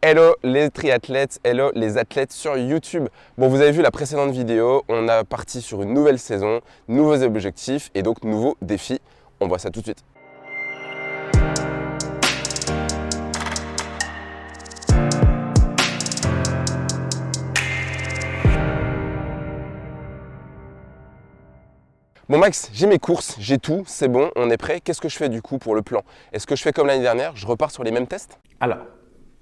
Hello les triathlètes, hello les athlètes sur YouTube. Bon, vous avez vu la précédente vidéo, on a parti sur une nouvelle saison, nouveaux objectifs et donc nouveaux défis. On voit ça tout de suite. Bon Max, j'ai mes courses, j'ai tout, c'est bon, on est prêt. Qu'est-ce que je fais du coup pour le plan? Est-ce que je fais comme l'année dernière, je repars sur les mêmes tests? Alors,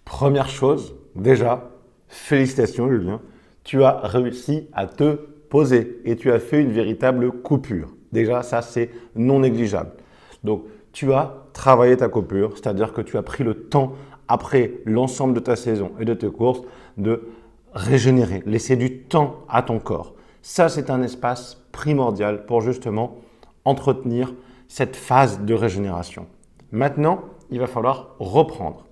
première chose, déjà, félicitations Julien, tu as réussi à te poser et tu as fait une véritable coupure. Déjà, ça c'est non négligeable. Donc, tu as travaillé ta coupure, c'est-à-dire que tu as pris le temps après l'ensemble de ta saison et de tes courses de régénérer, laisser du temps à ton corps. Ça, c'est un espace primordial pour justement entretenir cette phase de régénération. Maintenant, il va falloir reprendre.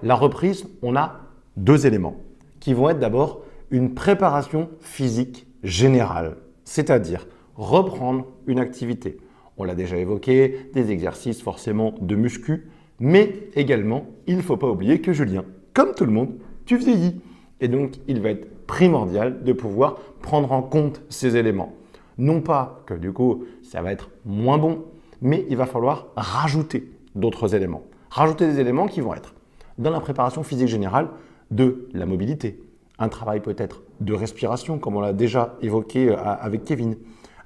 La reprise, on a deux éléments qui vont être d'abord une préparation physique générale, c'est-à-dire reprendre une activité. On l'a déjà évoqué, des exercices forcément de muscu, mais également, il ne faut pas oublier que Julien, comme tout le monde, tu vieillis. Et donc, il va être primordial de pouvoir prendre en compte ces éléments. Non pas que du coup, ça va être moins bon, mais il va falloir rajouter d'autres éléments. Rajouter des éléments qui vont être dans la préparation physique générale de la mobilité, un travail peut-être de respiration, comme on l'a déjà évoqué avec Kevin,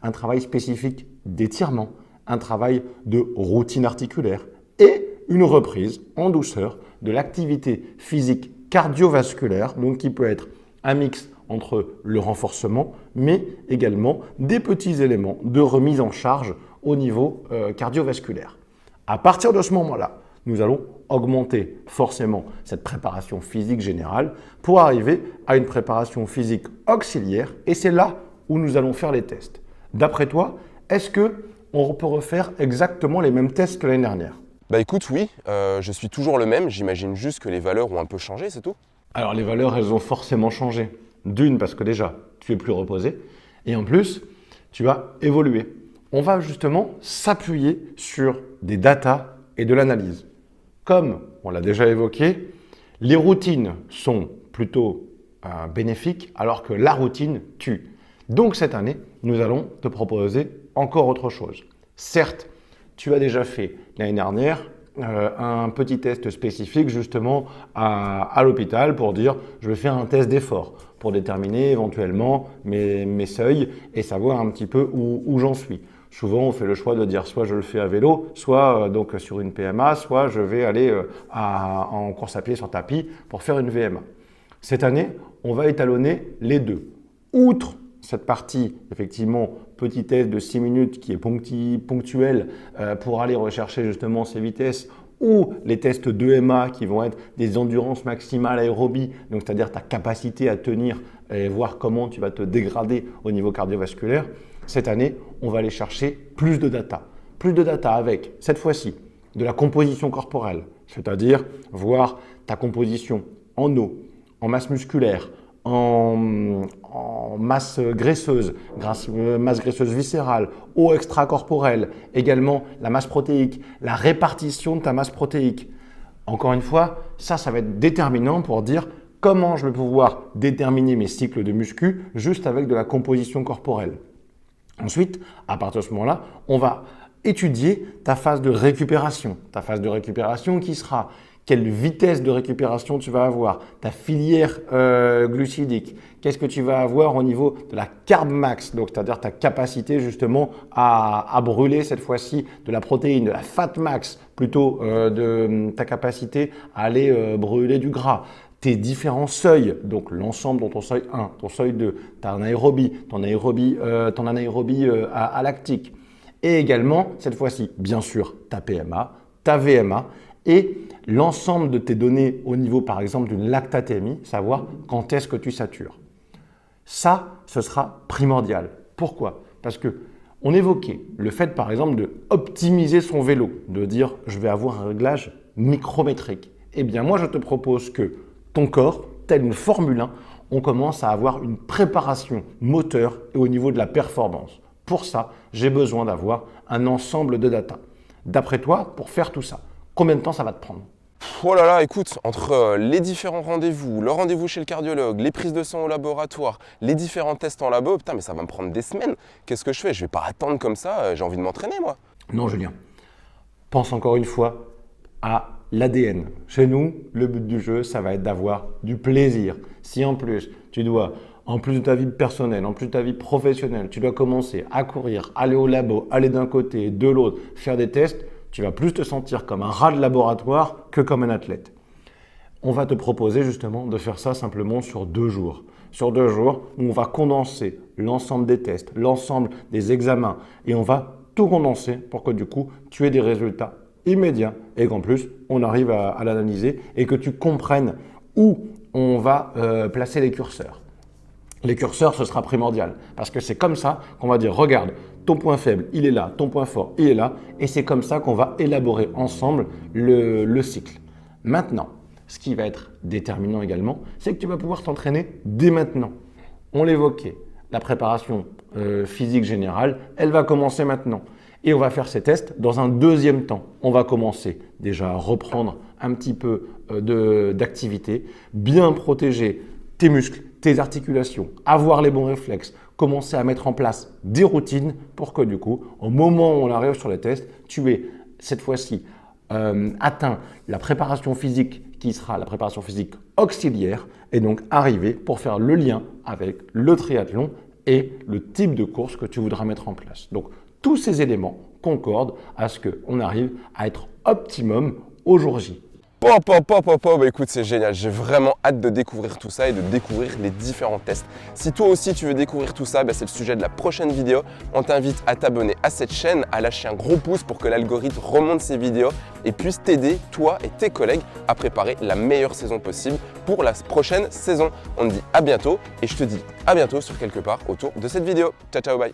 un travail spécifique d'étirement, un travail de routine articulaire et une reprise en douceur de l'activité physique cardiovasculaire, donc qui peut être un mix entre le renforcement, mais également des petits éléments de remise en charge au niveau cardiovasculaire. À partir de ce moment-là, nous allons augmenter forcément cette préparation physique générale pour arriver à une préparation physique auxiliaire et c'est là où nous allons faire les tests. D'après toi, est-ce qu'on peut refaire exactement les mêmes tests que l'année dernière? Bah écoute, oui, je suis toujours le même, j'imagine juste que les valeurs ont un peu changé, c'est tout. Alors les valeurs, elles ont forcément changé. D'une, parce que déjà, tu es plus reposé et en plus, tu as évolué. On va justement s'appuyer sur des datas et de l'analyse. Comme on l'a déjà évoqué, les routines sont plutôt bénéfiques alors que la routine tue. Donc cette année, nous allons te proposer encore autre chose. Certes, tu as déjà fait l'année dernière un petit test spécifique justement à l'hôpital pour dire je vais faire un test d'effort pour déterminer éventuellement mes seuils et savoir un petit peu où j'en suis. Souvent, on fait le choix de dire soit je le fais à vélo, soit donc sur une PMA, soit je vais aller en course à pied sur tapis pour faire une VMA. Cette année, on va étalonner les deux. Outre cette partie, effectivement, petit test de 6 minutes qui est ponctuel pour aller rechercher justement ces vitesses ou les tests d'EMA qui vont être des endurances maximales aérobie, donc c'est-à-dire ta capacité à tenir et voir comment tu vas te dégrader au niveau cardiovasculaire. Cette année, on va aller chercher plus de data. Plus de data avec, cette fois-ci, de la composition corporelle, c'est-à-dire voir ta composition en eau, en masse musculaire, en masse graisseuse, masse graisseuse viscérale, eau extracorporelle, également la masse protéique, la répartition de ta masse protéique. Encore une fois, ça va être déterminant pour dire comment je vais pouvoir déterminer mes cycles de muscu juste avec de la composition corporelle. Ensuite, à partir de ce moment-là, on va étudier ta phase de récupération. Ta phase de récupération qui sera quelle vitesse de récupération tu vas avoir, ta filière glucidique, qu'est-ce que tu vas avoir au niveau de la carb max, donc c'est-à-dire ta capacité justement à brûler cette fois-ci de la protéine, de la fat max, plutôt de ta capacité à aller brûler du gras. Tes différents seuils, donc l'ensemble dans ton seuil 1, ton seuil 2, ton anaérobie à lactique. Et également, cette fois-ci, bien sûr, ta PMA, ta VMA et l'ensemble de tes données au niveau, par exemple, d'une lactatémie, savoir quand est-ce que tu satures. Ça, ce sera primordial. Pourquoi? Parce qu'on évoquait le fait, par exemple, de optimiser son vélo, de dire je vais avoir un réglage micrométrique. Eh bien, moi, je te propose que ton corps, tel une Formule 1, on commence à avoir une préparation moteur et au niveau de la performance. Pour ça, j'ai besoin d'avoir un ensemble de data. D'après toi, pour faire tout ça, combien de temps ça va te prendre? Oh là là, écoute, entre les différents rendez-vous, le rendez-vous chez le cardiologue, les prises de sang au laboratoire, les différents tests en labo, putain, mais ça va me prendre des semaines. Qu'est-ce que je fais? Je vais pas attendre comme ça, j'ai envie de m'entraîner, moi. Non, Julien. Pense encore une fois à l'ADN. Chez nous, le but du jeu, ça va être d'avoir du plaisir. Si en plus, tu dois, en plus de ta vie personnelle, en plus de ta vie professionnelle, tu dois commencer à courir, aller au labo, aller d'un côté, de l'autre, faire des tests, tu vas plus te sentir comme un rat de laboratoire que comme un athlète. On va te proposer justement de faire ça simplement sur 2 jours. Sur 2 jours, où on va condenser l'ensemble des tests, l'ensemble des examens et on va tout condenser pour que du coup, tu aies des résultats immédiats et qu'en plus, on arrive à l'analyser et que tu comprennes où on va placer les curseurs. Les curseurs, ce sera primordial parce que c'est comme ça qu'on va dire, regarde, ton point faible, il est là, ton point fort, il est là et c'est comme ça qu'on va élaborer ensemble le cycle. Maintenant, ce qui va être déterminant également, c'est que tu vas pouvoir t'entraîner dès maintenant. On l'évoquait, la préparation physique générale, elle va commencer maintenant. Et on va faire ces tests dans un deuxième temps. On va commencer déjà à reprendre un petit peu d'activité, bien protéger tes muscles, tes articulations, avoir les bons réflexes, commencer à mettre en place des routines pour que du coup, au moment où on arrive sur les tests, tu aies cette fois-ci atteint la préparation physique qui sera la préparation physique auxiliaire et donc arriver pour faire le lien avec le triathlon et le type de course que tu voudras mettre en place. Donc, tous ces éléments concordent à ce qu'on arrive à être optimum au jour J. Bah écoute, c'est génial. J'ai vraiment hâte de découvrir tout ça et de découvrir les différents tests. Si toi aussi tu veux découvrir tout ça, c'est le sujet de la prochaine vidéo. On t'invite à t'abonner à cette chaîne, à lâcher un gros pouce pour que l'algorithme remonte ces vidéos et puisse t'aider, toi et tes collègues, à préparer la meilleure saison possible pour la prochaine saison. On te dit à bientôt et je te dis à bientôt sur quelque part autour de cette vidéo. Ciao, ciao, bye.